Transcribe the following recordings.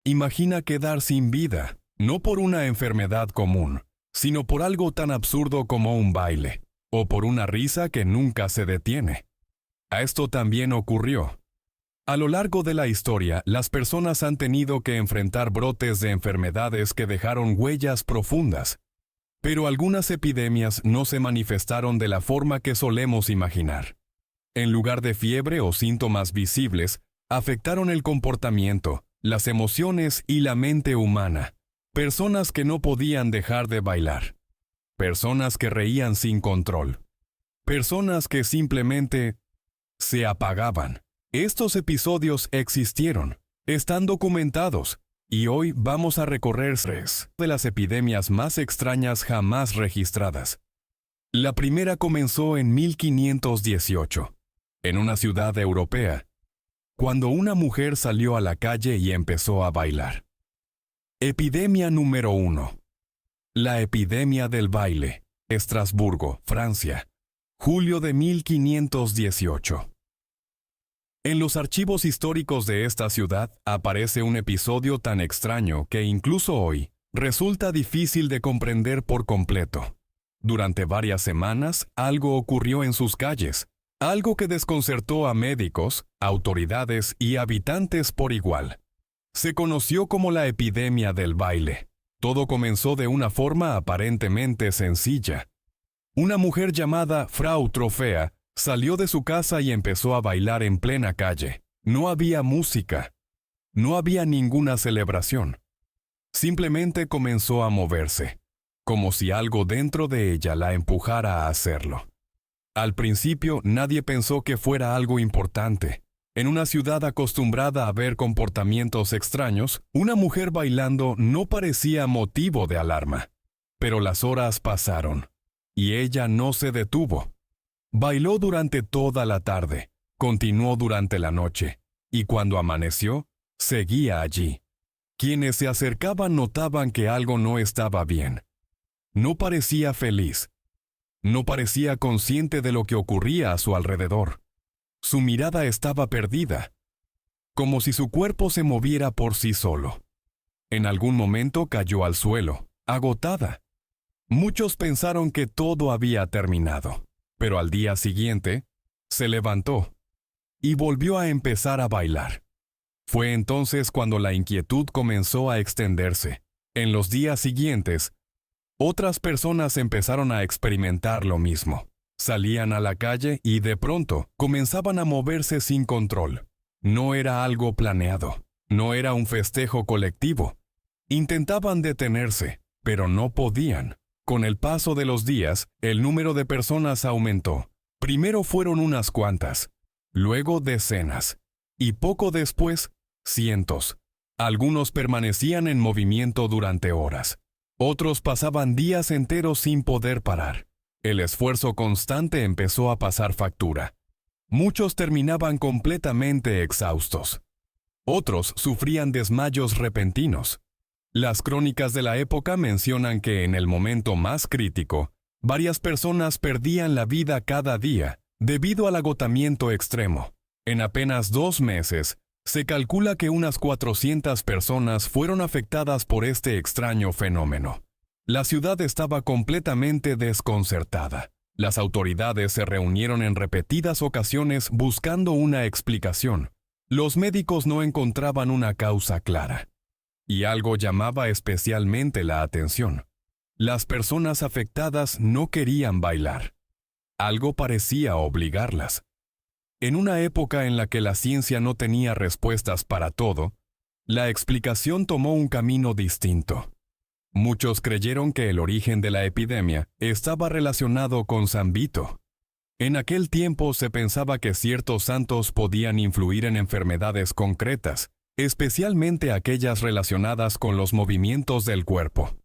Imagina quedar sin vida, no por una enfermedad común, sino por algo tan absurdo como un baile, o por una risa que nunca se detiene. A esto también ocurrió. A lo largo de la historia, las personas han tenido que enfrentar brotes de enfermedades que dejaron huellas profundas. Pero algunas epidemias no se manifestaron de la forma que solemos imaginar. En lugar de fiebre o síntomas visibles, afectaron el comportamiento, las emociones y la mente humana. Personas que no podían dejar de bailar. Personas que reían sin control. Personas que simplemente se apagaban. Estos episodios existieron, están documentados, y hoy vamos a recorrer tres de las epidemias más extrañas jamás registradas. La primera comenzó en 1518, en una ciudad europea, cuando una mujer salió a la calle y empezó a bailar. Epidemia número 1. La epidemia del baile, Estrasburgo, Francia, julio de 1518. En los archivos históricos de esta ciudad aparece un episodio tan extraño que incluso hoy resulta difícil de comprender por completo. Durante varias semanas, algo ocurrió en sus calles, algo que desconcertó a médicos, autoridades y habitantes por igual. Se conoció como la epidemia del baile. Todo comenzó de una forma aparentemente sencilla. Una mujer llamada Frau Trofea salió de su casa y empezó a bailar en plena calle. No había música. No había ninguna celebración. Simplemente comenzó a moverse, como si algo dentro de ella la empujara a hacerlo. Al principio nadie pensó que fuera algo importante. En una ciudad acostumbrada a ver comportamientos extraños, una mujer bailando no parecía motivo de alarma. Pero las horas pasaron, y ella no se detuvo. Bailó durante toda la tarde, continuó durante la noche, y cuando amaneció, seguía allí. Quienes se acercaban notaban que algo no estaba bien. No parecía feliz. No parecía consciente de lo que ocurría a su alrededor. Su mirada estaba perdida, como si su cuerpo se moviera por sí solo. En algún momento cayó al suelo, agotada. Muchos pensaron que todo había terminado. Pero al día siguiente, se levantó y volvió a empezar a bailar. Fue entonces cuando la inquietud comenzó a extenderse. En los días siguientes, otras personas empezaron a experimentar lo mismo. Salían a la calle y de pronto comenzaban a moverse sin control. No era algo planeado, no era un festejo colectivo. Intentaban detenerse, pero no podían. Con el paso de los días, el número de personas aumentó. Primero fueron unas cuantas, luego decenas, y poco después, cientos. Algunos permanecían en movimiento durante horas. Otros pasaban días enteros sin poder parar. El esfuerzo constante empezó a pasar factura. Muchos terminaban completamente exhaustos. Otros sufrían desmayos repentinos. Las crónicas de la época mencionan que en el momento más crítico, varias personas perdían la vida cada día debido al agotamiento extremo. En apenas 2 meses, se calcula que unas 400 personas fueron afectadas por este extraño fenómeno. La ciudad estaba completamente desconcertada. Las autoridades se reunieron en repetidas ocasiones buscando una explicación. Los médicos no encontraban una causa clara. Y algo llamaba especialmente la atención. Las personas afectadas no querían bailar. Algo parecía obligarlas. En una época en la que la ciencia no tenía respuestas para todo, la explicación tomó un camino distinto. Muchos creyeron que el origen de la epidemia estaba relacionado con San Vito. En aquel tiempo se pensaba que ciertos santos podían influir en enfermedades concretas, especialmente aquellas relacionadas con los movimientos del cuerpo.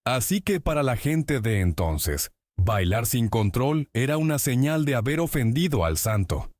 Así que para la gente de entonces, bailar sin control era una señal de haber ofendido al santo.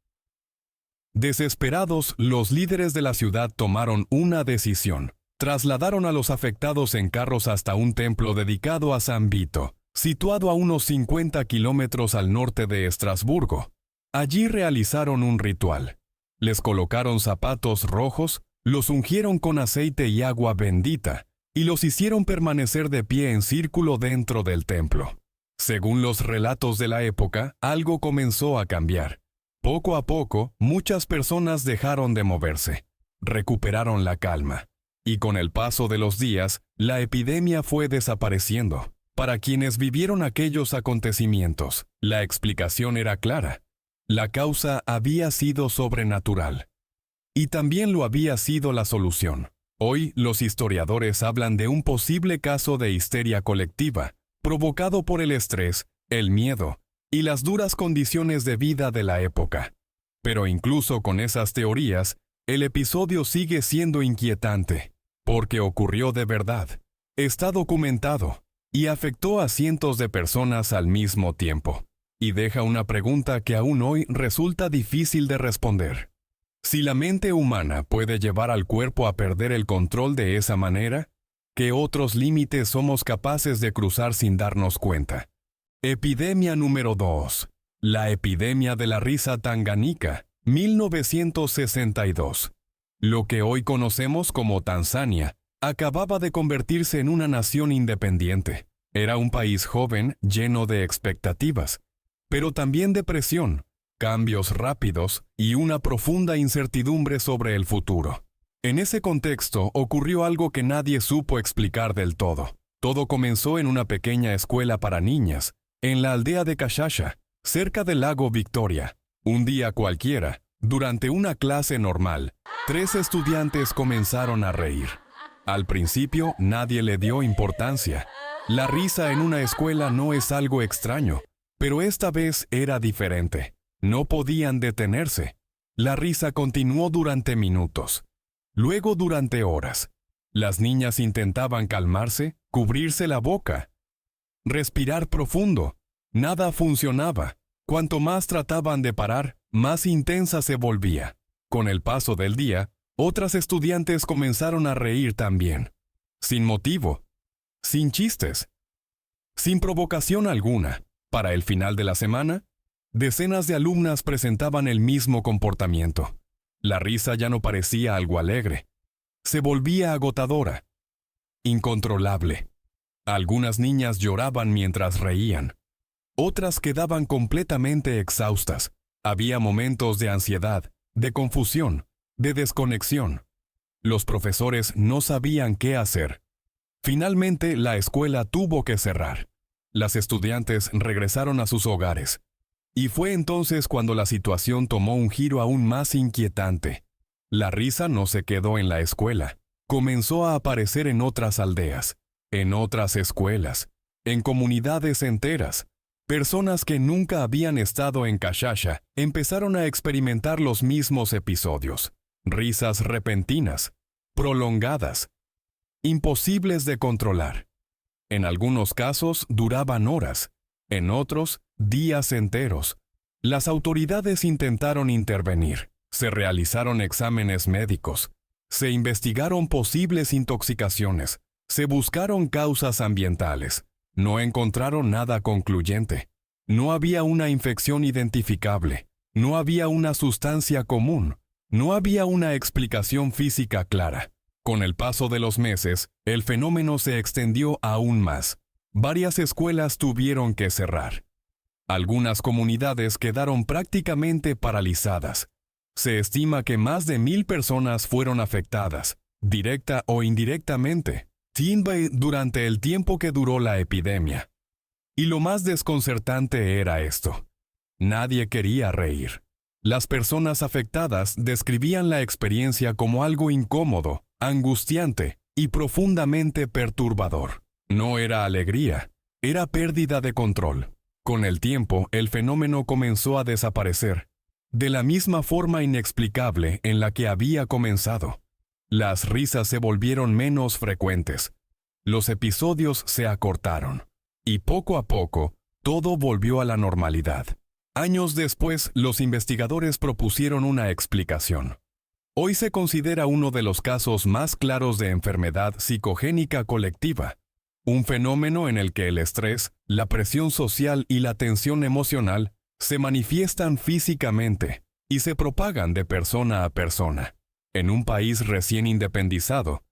Desesperados, los líderes de la ciudad tomaron una decisión. Trasladaron a los afectados en carros hasta un templo dedicado a San Vito, situado a unos 50 kilómetros al norte de Estrasburgo. Allí realizaron un ritual. Les colocaron zapatos rojos, Los ungieron con aceite y agua bendita, y los hicieron permanecer de pie en círculo dentro del templo. Según los relatos de la época, algo comenzó a cambiar. Poco a poco, muchas personas dejaron de moverse, recuperaron la calma, y con el paso de los días, la epidemia fue desapareciendo. Para quienes vivieron aquellos acontecimientos, la explicación era clara. La causa había sido sobrenatural. Y también lo había sido la solución. Hoy, los historiadores hablan de un posible caso de histeria colectiva, provocado por el estrés, el miedo y las duras condiciones de vida de la época. Pero incluso con esas teorías, el episodio sigue siendo inquietante, porque ocurrió de verdad, está documentado, y afectó a cientos de personas al mismo tiempo, y deja una pregunta que aún hoy resulta difícil de responder. Si la mente humana puede llevar al cuerpo a perder el control de esa manera, ¿qué otros límites somos capaces de cruzar sin darnos cuenta? Epidemia número 2. La epidemia de la risa tanganica, 1962. Lo que hoy conocemos como Tanzania acababa de convertirse en una nación independiente. Era un país joven, lleno de expectativas, pero también de presión, cambios rápidos y una profunda incertidumbre sobre el futuro. En ese contexto ocurrió algo que nadie supo explicar del todo. Todo comenzó en una pequeña escuela para niñas, en la aldea de Kashasha, cerca del lago Victoria. Un día cualquiera, durante una clase normal, 3 estudiantes comenzaron a reír. Al principio, nadie le dio importancia. La risa en una escuela no es algo extraño, pero esta vez era diferente. No podían detenerse. La risa continuó durante minutos, luego durante horas. Las niñas intentaban calmarse, cubrirse la boca, respirar profundo. Nada funcionaba. Cuanto más trataban de parar, más intensa se volvía. Con el paso del día, otras estudiantes comenzaron a reír también. Sin motivo, sin chistes, sin provocación alguna. Para el final de la semana, decenas de alumnas presentaban el mismo comportamiento. La risa ya no parecía algo alegre. Se volvía agotadora, incontrolable. Algunas niñas lloraban mientras reían. Otras quedaban completamente exhaustas. Había momentos de ansiedad, de confusión, de desconexión. Los profesores no sabían qué hacer. Finalmente, la escuela tuvo que cerrar. Las estudiantes regresaron a sus hogares. Y fue entonces cuando la situación tomó un giro aún más inquietante. La risa no se quedó en la escuela. Comenzó a aparecer en otras aldeas, en otras escuelas, en comunidades enteras. Personas que nunca habían estado en Kashasha empezaron a experimentar los mismos episodios. Risas repentinas, prolongadas, imposibles de controlar. En algunos casos duraban horas, en otros días enteros. Las autoridades intentaron intervenir. Se realizaron exámenes médicos. Se investigaron posibles intoxicaciones. Se buscaron causas ambientales. No encontraron nada concluyente. No había una infección identificable. No había una sustancia común. No había una explicación física clara. Con el paso de los meses, el fenómeno se extendió aún más. Varias escuelas tuvieron que cerrar. Algunas comunidades quedaron prácticamente paralizadas. Se estima que más de 1,000 personas fueron afectadas, directa o indirectamente, durante el tiempo que duró la epidemia. Y lo más desconcertante era esto. Nadie quería reír. Las personas afectadas describían la experiencia como algo incómodo, angustiante y profundamente perturbador. No era alegría, era pérdida de control. Con el tiempo, el fenómeno comenzó a desaparecer, de la misma forma inexplicable en la que había comenzado. Las risas se volvieron menos frecuentes. Los episodios se acortaron. Y poco a poco, todo volvió a la normalidad. Años después, los investigadores propusieron una explicación. Hoy se considera uno de los casos más claros de enfermedad psicogénica colectiva, un fenómeno en el que el estrés, la presión social y la tensión emocional se manifiestan físicamente y se propagan de persona a persona. en un país recién independizado,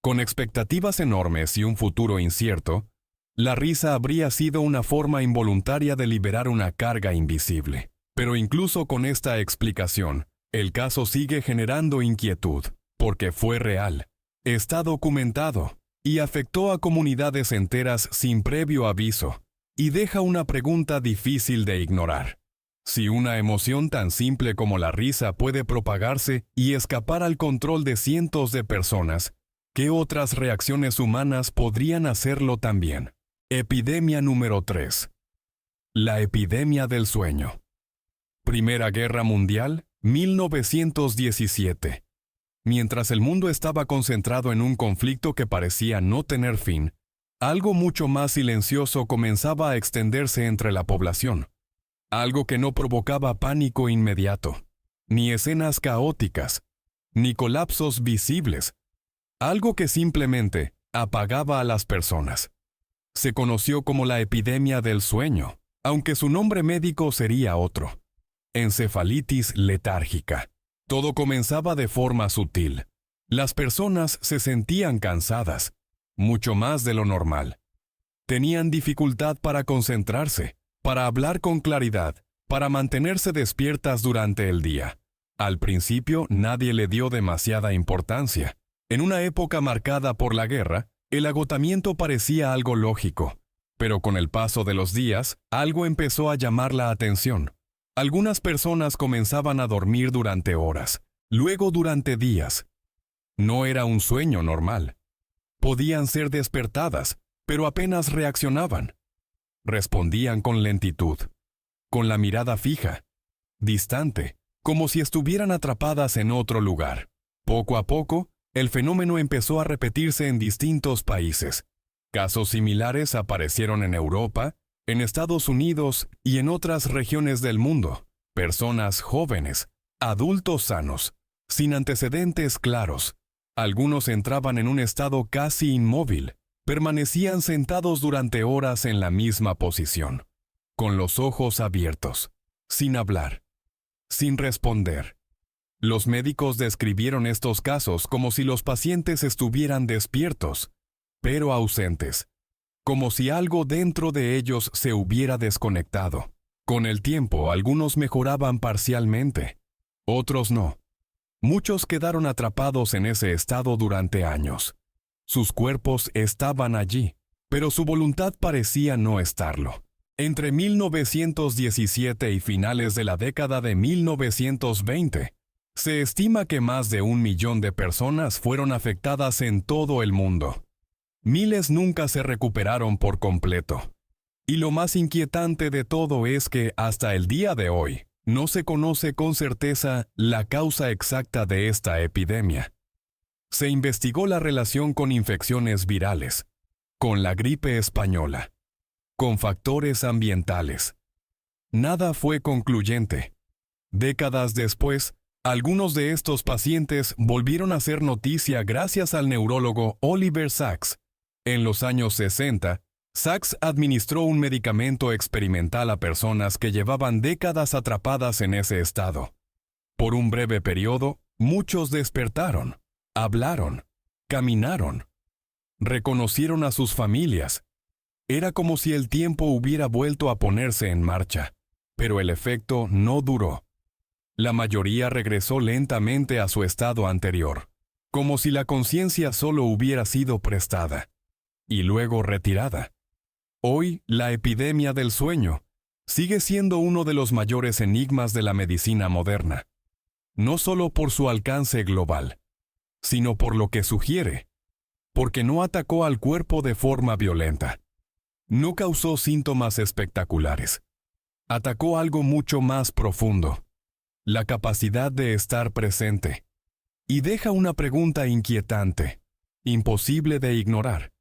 con expectativas enormes y un futuro incierto, la risa habría sido una forma involuntaria de liberar una carga invisible. Pero incluso con esta explicación, el caso sigue generando inquietud, porque fue real, está documentado, y afectó a comunidades enteras sin previo aviso, y deja una pregunta difícil de ignorar. Si una emoción tan simple como la risa puede propagarse y escapar al control de cientos de personas, ¿qué otras reacciones humanas podrían hacerlo también? Epidemia número 3. La epidemia del sueño. Primera Guerra Mundial, 1917. Mientras el mundo estaba concentrado en un conflicto que parecía no tener fin, algo mucho más silencioso comenzaba a extenderse entre la población. Algo que no provocaba pánico inmediato, ni escenas caóticas, ni colapsos visibles. Algo que simplemente apagaba a las personas. Se conoció como la epidemia del sueño, aunque su nombre médico sería otro. Encefalitis letárgica. Todo comenzaba de forma sutil. Las personas se sentían cansadas, mucho más de lo normal. Tenían dificultad para concentrarse, para hablar con claridad, para mantenerse despiertas durante el día. Al principio nadie le dio demasiada importancia. En una época marcada por la guerra, el agotamiento parecía algo lógico, pero con el paso de los días, algo empezó a llamar la atención. Algunas personas comenzaban a dormir durante horas, luego durante días. No era un sueño normal. Podían ser despertadas, pero apenas reaccionaban. Respondían con lentitud, con la mirada fija, distante, como si estuvieran atrapadas en otro lugar. Poco a poco, el fenómeno empezó a repetirse en distintos países. Casos similares aparecieron en Europa, en Estados Unidos y en otras regiones del mundo. Personas jóvenes, adultos sanos, sin antecedentes claros. Algunos entraban en un estado casi inmóvil. Permanecían sentados durante horas en la misma posición, con los ojos abiertos, sin hablar, sin responder. Los médicos describieron estos casos como si los pacientes estuvieran despiertos, pero ausentes, como si algo dentro de ellos se hubiera desconectado. Con el tiempo, algunos mejoraban parcialmente, otros no. Muchos quedaron atrapados en ese estado durante años. Sus cuerpos estaban allí, pero su voluntad parecía no estarlo. Entre 1917 y finales de la década de 1920, se estima que más de 1 millón de personas fueron afectadas en todo el mundo. Miles nunca se recuperaron por completo. Y lo más inquietante de todo es que, hasta el día de hoy, no se conoce con certeza la causa exacta de esta epidemia. Se investigó la relación con infecciones virales, con la gripe española, con factores ambientales. Nada fue concluyente. Décadas después, algunos de estos pacientes volvieron a ser noticia gracias al neurólogo Oliver Sacks. En los años 60, Sacks administró un medicamento experimental a personas que llevaban décadas atrapadas en ese estado. Por un breve periodo, muchos despertaron, hablaron, caminaron, reconocieron a sus familias. Era como si el tiempo hubiera vuelto a ponerse en marcha, pero el efecto no duró. La mayoría regresó lentamente a su estado anterior, como si la conciencia solo hubiera sido prestada, y luego retirada. Hoy, la epidemia del sueño sigue siendo uno de los mayores enigmas de la medicina moderna, no solo por su alcance global, sino por lo que sugiere, porque no atacó al cuerpo de forma violenta. No causó síntomas espectaculares. Atacó algo mucho más profundo, la capacidad de estar presente. Y deja una pregunta inquietante, imposible de ignorar.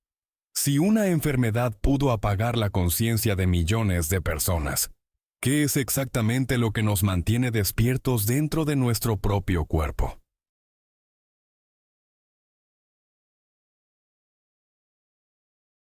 Si una enfermedad pudo apagar la conciencia de millones de personas, ¿qué es exactamente lo que nos mantiene despiertos dentro de nuestro propio cuerpo?